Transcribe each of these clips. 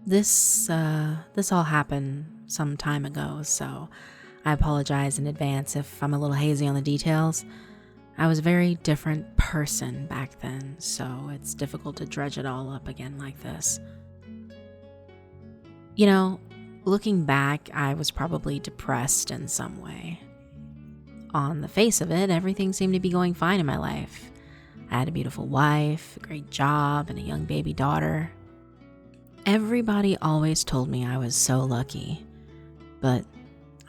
This all happened some time ago, so I apologize in advance if I'm a little hazy on the details. I was a very different person back then, so it's difficult to dredge it all up again like this. You know, looking back, I was probably depressed in some way. On the face of it, everything seemed to be going fine in my life. I had a beautiful wife, a great job, and a young baby daughter. Everybody always told me I was so lucky, but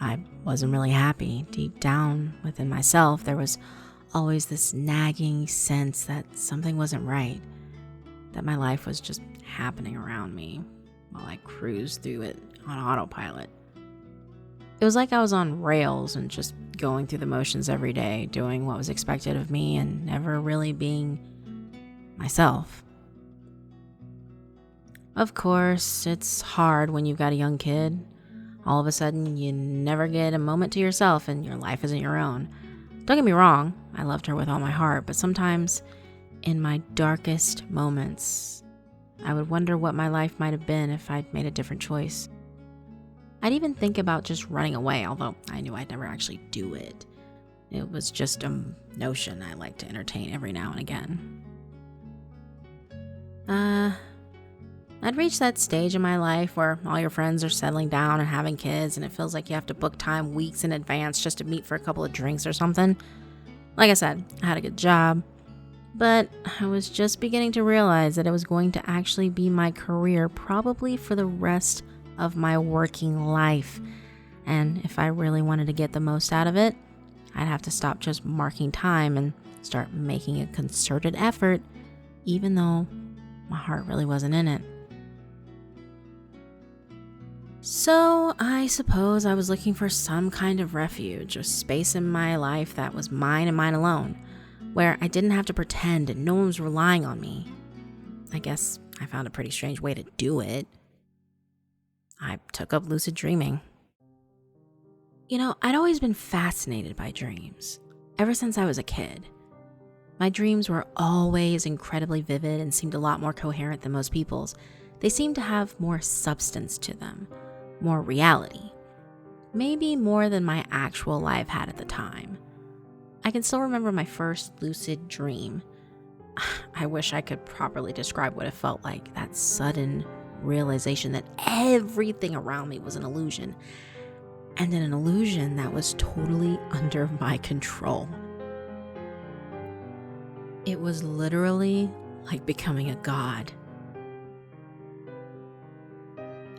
I wasn't really happy. Deep down within myself, there was always this nagging sense that something wasn't right, that my life was just happening around me while I cruised through it on autopilot. It was like I was on rails and just going through the motions every day, doing what was expected of me and never really being myself. Of course, it's hard when you've got a young kid. All of a sudden, you never get a moment to yourself and your life isn't your own. Don't get me wrong, I loved her with all my heart, but sometimes in my darkest moments, I would wonder what my life might have been if I'd made a different choice. I'd even think about just running away, although I knew I'd never actually do it. It was just a notion I like to entertain every now and again. I'd reached that stage in my life where all your friends are settling down and having kids, and it feels like you have to book time weeks in advance just to meet for a couple of drinks or something. Like I said, I had a good job, but I was just beginning to realize that it was going to actually be my career probably for the rest of my working life. And if I really wanted to get the most out of it, I'd have to stop just marking time and start making a concerted effort, even though my heart really wasn't in it. So I suppose I was looking for some kind of refuge, a space in my life that was mine and mine alone, where I didn't have to pretend and no one was relying on me. I guess I found a pretty strange way to do it. I took up lucid dreaming. You know, I'd always been fascinated by dreams, ever since I was a kid. My dreams were always incredibly vivid and seemed a lot more coherent than most people's. They seemed to have more substance to them, more reality. Maybe more than my actual life had at the time. I can still remember my first lucid dream. I wish I could properly describe what it felt like, that sudden realization that everything around me was an illusion, and an illusion that was totally under my control. It was literally like becoming a god.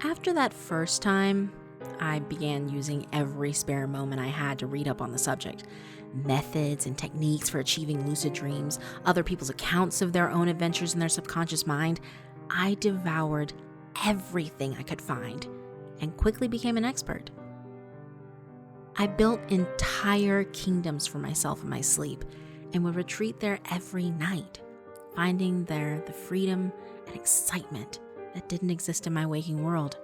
After that first time, I began using every spare moment I had to read up on the subject. Methods and techniques for achieving lucid dreams, other people's accounts of their own adventures in their subconscious mind. I devoured everything I could find and quickly became an expert. I built entire kingdoms for myself in my sleep and would retreat there every night, finding there the freedom and excitement that didn't exist in my waking world.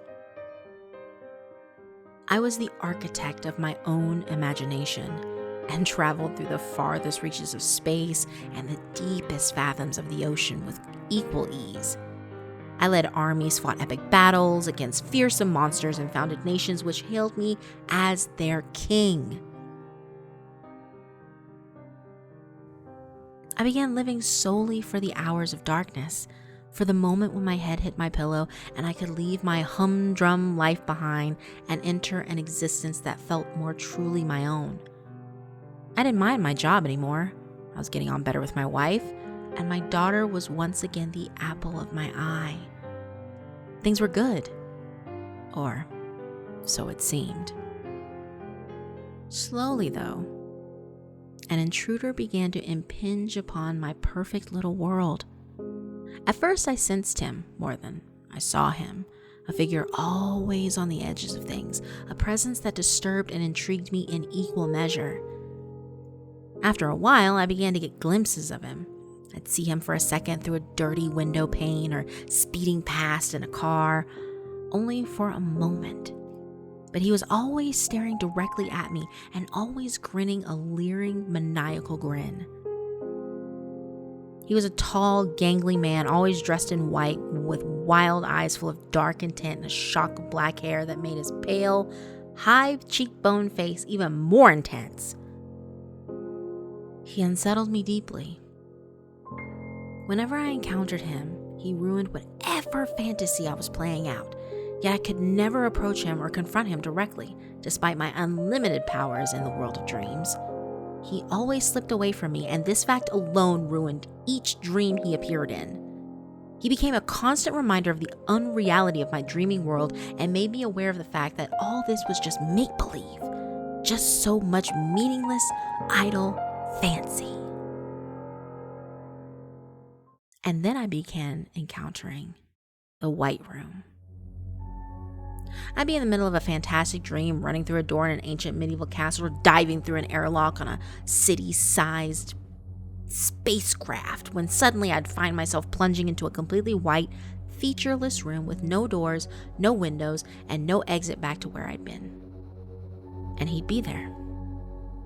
I was the architect of my own imagination and traveled through the farthest reaches of space and the deepest fathoms of the ocean with equal ease. I led armies, fought epic battles against fearsome monsters, and founded nations which hailed me as their king. I began living solely for the hours of darkness, for the moment when my head hit my pillow and I could leave my humdrum life behind and enter an existence that felt more truly my own. I didn't mind my job anymore. I was getting on better with my wife, and my daughter was once again the apple of my eye. Things were good, or so it seemed. Slowly, though, an intruder began to impinge upon my perfect little world. At first, I sensed him more than I saw him, a figure always on the edges of things, a presence that disturbed and intrigued me in equal measure. After a while, I began to get glimpses of him. I'd see him for a second through a dirty window pane or speeding past in a car, only for a moment. But he was always staring directly at me and always grinning a leering, maniacal grin. He was a tall, gangly man, always dressed in white, with wild eyes full of dark intent and a shock of black hair that made his pale, high cheekbone face even more intense. He unsettled me deeply. Whenever I encountered him, he ruined whatever fantasy I was playing out, yet I could never approach him or confront him directly, despite my unlimited powers in the world of dreams. He always slipped away from me, and this fact alone ruined each dream he appeared in. He became a constant reminder of the unreality of my dreaming world and made me aware of the fact that all this was just make-believe, just so much meaningless, idle fancy. And then I began encountering the White Room. I'd be in the middle of a fantastic dream, running through a door in an ancient medieval castle, or diving through an airlock on a city-sized spacecraft, when suddenly I'd find myself plunging into a completely white, featureless room with no doors, no windows, and no exit back to where I'd been. And he'd be there,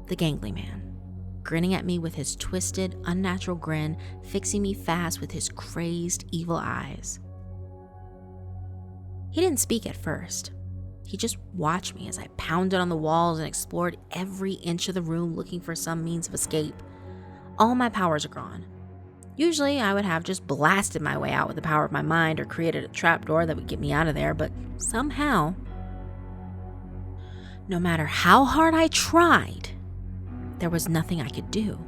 the gangly man, grinning at me with his twisted, unnatural grin, fixing me fast with his crazed, evil eyes. He didn't speak at first. He just watched me as I pounded on the walls and explored every inch of the room looking for some means of escape. All my powers are gone. Usually I would have just blasted my way out with the power of my mind or created a trapdoor that would get me out of there, but somehow, no matter how hard I tried, there was nothing I could do.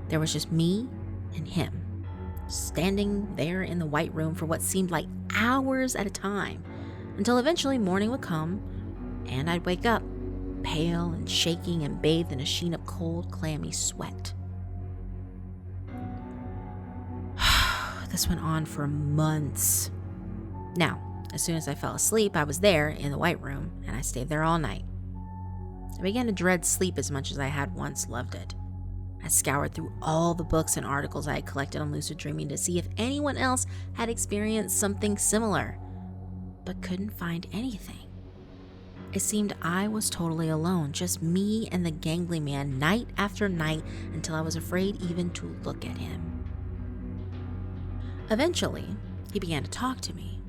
There was just me and him, standing there in the White Room for what seemed like hours at a time, until eventually morning would come and I'd wake up, pale and shaking and bathed in a sheen of cold, clammy sweat. This went on for months. Now, as soon as I fell asleep, I was there in the White Room, and I stayed there all night. I began to dread sleep as much as I had once loved it. I scoured through all the books and articles I had collected on lucid dreaming to see if anyone else had experienced something similar, but couldn't find anything. It seemed I was totally alone, just me and the gangly man night after night, until I was afraid even to look at him. Eventually, he began to talk to me.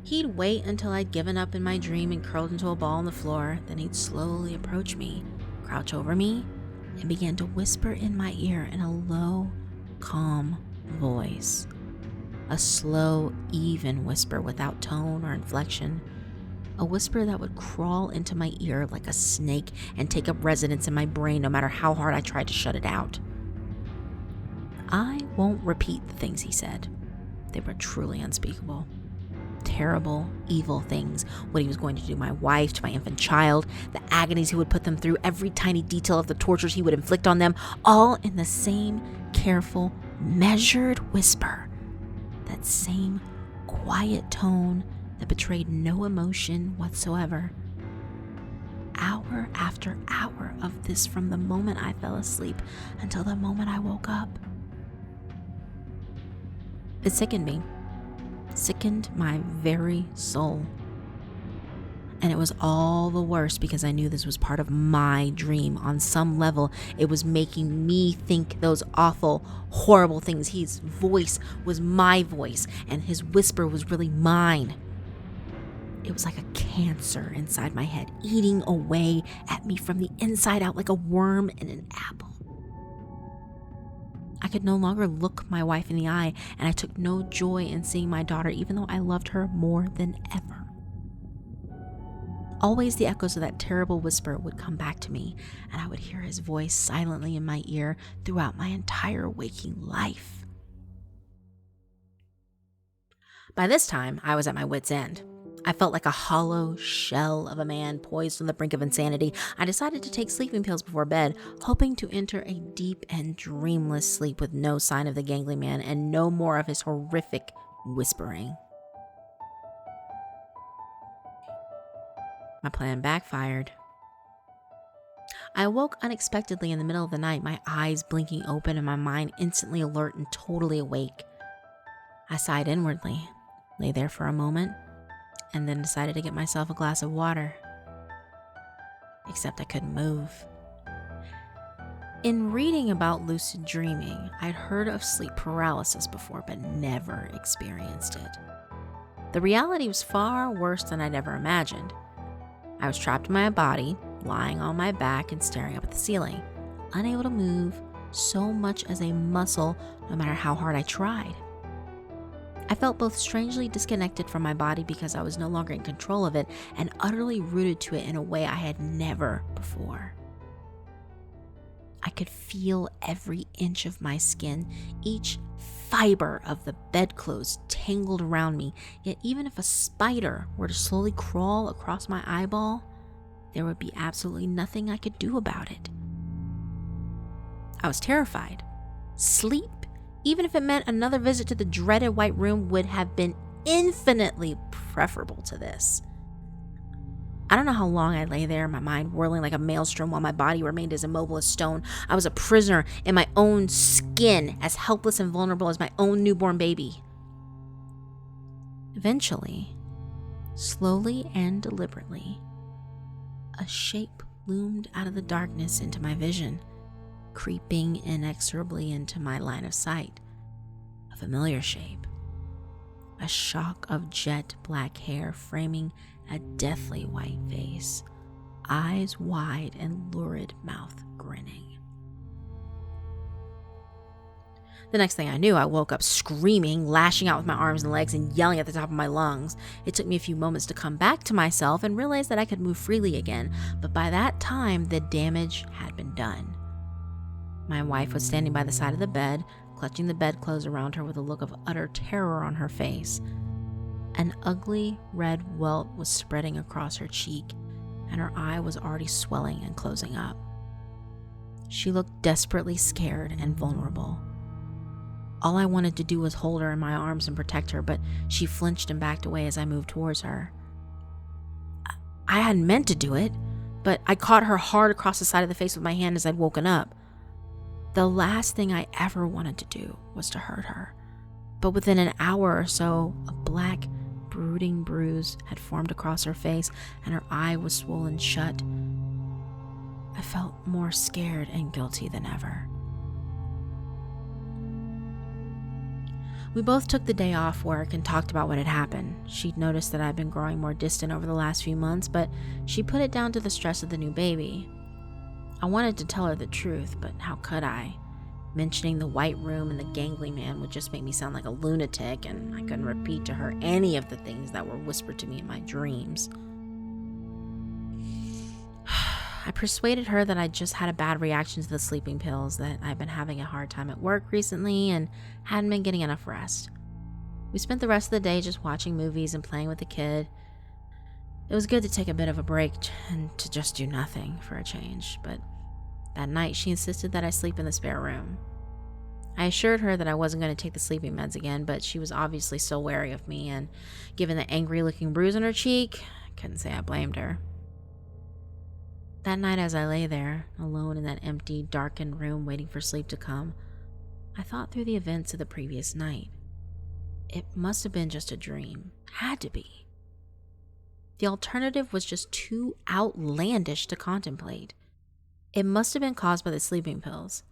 He'd wait until I'd given up in my dream and curled into a ball on the floor, then he'd slowly approach me, crouch over me, and began to whisper in my ear in a low, calm voice. A slow, even whisper without tone or inflection. A whisper that would crawl into my ear like a snake and take up residence in my brain no matter how hard I tried to shut it out. I won't repeat the things he said. They were truly unspeakable. Terrible, evil things. What he was going to do to my wife, to my infant child, the agonies he would put them through, every tiny detail of the tortures he would inflict on them, all in the same careful, measured whisper. That same quiet tone that betrayed no emotion whatsoever. Hour after hour of this, from the moment I fell asleep until the moment I woke up. It sickened me. Sickened my very soul. And it was all the worse because I knew this was part of my dream. On some level, it was making me think those awful, horrible things. His voice was my voice, and his whisper was really mine. It was like a cancer inside my head, eating away at me from the inside out like a worm in an apple. I could no longer look my wife in the eye, and I took no joy in seeing my daughter, even though I loved her more than ever. Always the echoes of that terrible whisper would come back to me, and I would hear his voice silently in my ear throughout my entire waking life. By this time, I was at my wit's end. I felt like a hollow shell of a man poised on the brink of insanity. I decided to take sleeping pills before bed, hoping to enter a deep and dreamless sleep with no sign of the gangly man and no more of his horrific whispering. My plan backfired. I awoke unexpectedly in the middle of the night, my eyes blinking open and my mind instantly alert and totally awake. I sighed inwardly, lay there for a moment, and then decided to get myself a glass of water. Except I couldn't move. In reading about lucid dreaming, I'd heard of sleep paralysis before, but never experienced it. The reality was far worse than I'd ever imagined. I was trapped in my body, lying on my back and staring up at the ceiling, unable to move so much as a muscle, no matter how hard I tried. I felt both strangely disconnected from my body because I was no longer in control of it, and utterly rooted to it in a way I had never before. I could feel every inch of my skin, each fiber of the bedclothes tangled around me, yet even if a spider were to slowly crawl across my eyeball, there would be absolutely nothing I could do about it. I was terrified. Sleep, even if it meant another visit to the dreaded white room, would have been infinitely preferable to this. I don't know how long I lay there, my mind whirling like a maelstrom while my body remained as immobile as stone. I was a prisoner in my own skin, as helpless and vulnerable as my own newborn baby. Eventually, slowly and deliberately, a shape loomed out of the darkness into my vision, creeping inexorably into my line of sight. A familiar shape. A shock of jet black hair framing a deathly white face, eyes wide and lurid mouth grinning. The next thing I knew, I woke up screaming, lashing out with my arms and legs, and yelling at the top of my lungs. It took me a few moments to come back to myself and realize that I could move freely again, but by that time, the damage had been done. My wife was standing by the side of the bed, clutching the bedclothes around her with a look of utter terror on her face. An ugly red welt was spreading across her cheek, and her eye was already swelling and closing up. She looked desperately scared and vulnerable. All I wanted to do was hold her in my arms and protect her, but she flinched and backed away as I moved towards her. I hadn't meant to do it, but I caught her hard across the side of the face with my hand as I'd woken up. The last thing I ever wanted to do was to hurt her, but within an hour or so, a black, brooding bruise had formed across her face, and her eye was swollen shut. I felt more scared and guilty than ever. We both took the day off work and talked about what had happened. She'd noticed that I'd been growing more distant over the last few months, but she put it down to the stress of the new baby. I wanted to tell her the truth, but how could I? Mentioning the white room and the gangly man would just make me sound like a lunatic, and I couldn't repeat to her any of the things that were whispered to me in my dreams. I persuaded her that I just had a bad reaction to the sleeping pills, that I'd been having a hard time at work recently and hadn't been getting enough rest. We spent the rest of the day just watching movies and playing with the kid. It was good to take a bit of a break and to just do nothing for a change, but that night she insisted that I sleep in the spare room. I assured her that I wasn't going to take the sleeping meds again, but she was obviously still wary of me, and given the angry-looking bruise on her cheek, I couldn't say I blamed her. That night as I lay there, alone in that empty, darkened room waiting for sleep to come, I thought through the events of the previous night. It must have been just a dream. Had to be. The alternative was just too outlandish to contemplate. It must have been caused by the sleeping pills.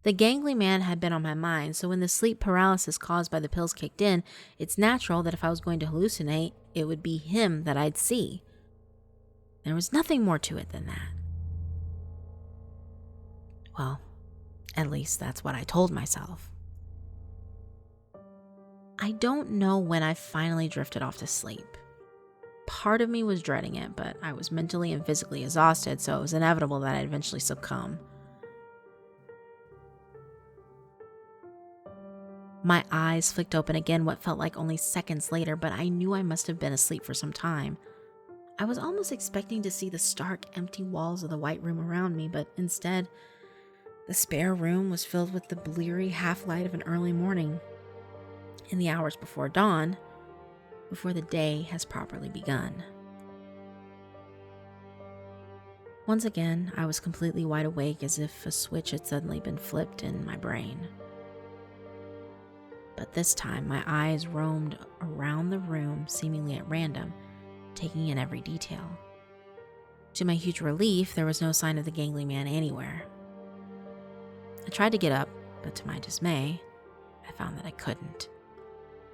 The gangly man had been on my mind, so when the sleep paralysis caused by the pills kicked in, it's natural that if I was going to hallucinate, it would be him that I'd see. There was nothing more to it than that. Well, at least that's what I told myself. I don't know when I finally drifted off to sleep. Part of me was dreading it, but I was mentally and physically exhausted, so it was inevitable that I'd eventually succumb. My eyes flicked open again what felt like only seconds later, but I knew I must have been asleep for some time. I was almost expecting to see the stark, empty walls of the white room around me, but instead, the spare room was filled with the bleary half-light of an early morning. In the hours before dawn, before the day has properly begun. Once again, I was completely wide awake, as if a switch had suddenly been flipped in my brain. But this time, my eyes roamed around the room, seemingly at random, taking in every detail. To my huge relief, there was no sign of the gangly man anywhere. I tried to get up, but to my dismay, I found that I couldn't.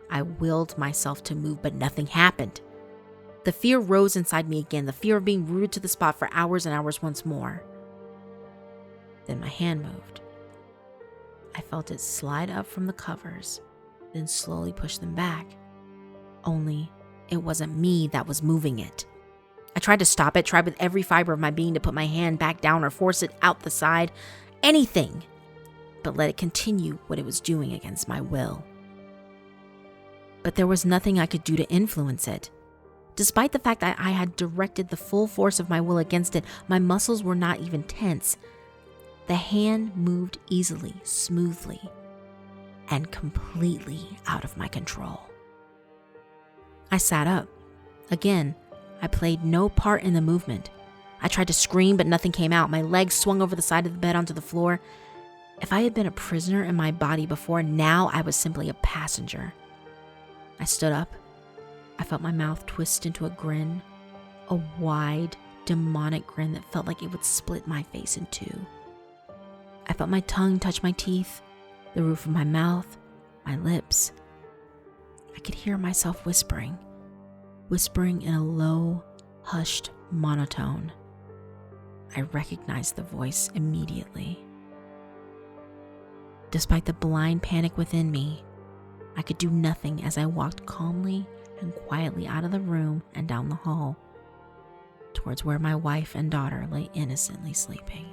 I willed myself to move, but nothing happened. The fear rose inside me again, the fear of being rooted to the spot for hours and hours once more. Then my hand moved. I felt it slide up from the covers, then slowly push them back. Only it wasn't me that was moving it. I tried to stop it, tried with every fiber of my being to put my hand back down or force it out the side, anything, but let it continue what it was doing against my will. But there was nothing I could do to influence it. Despite the fact that I had directed the full force of my will against it, my muscles were not even tense. The hand moved easily, smoothly, and completely out of my control. I sat up. Again, I played no part in the movement. I tried to scream, but nothing came out. My legs swung over the side of the bed onto the floor. If I had been a prisoner in my body before, now I was simply a passenger. I stood up. I felt my mouth twist into a grin, a wide, demonic grin that felt like it would split my face in two. I felt my tongue touch my teeth, the roof of my mouth, my lips. I could hear myself whispering in a low, hushed monotone. I recognized the voice immediately. Despite the blind panic within me, I could do nothing as I walked calmly and quietly out of the room and down the hall, towards where my wife and daughter lay innocently sleeping.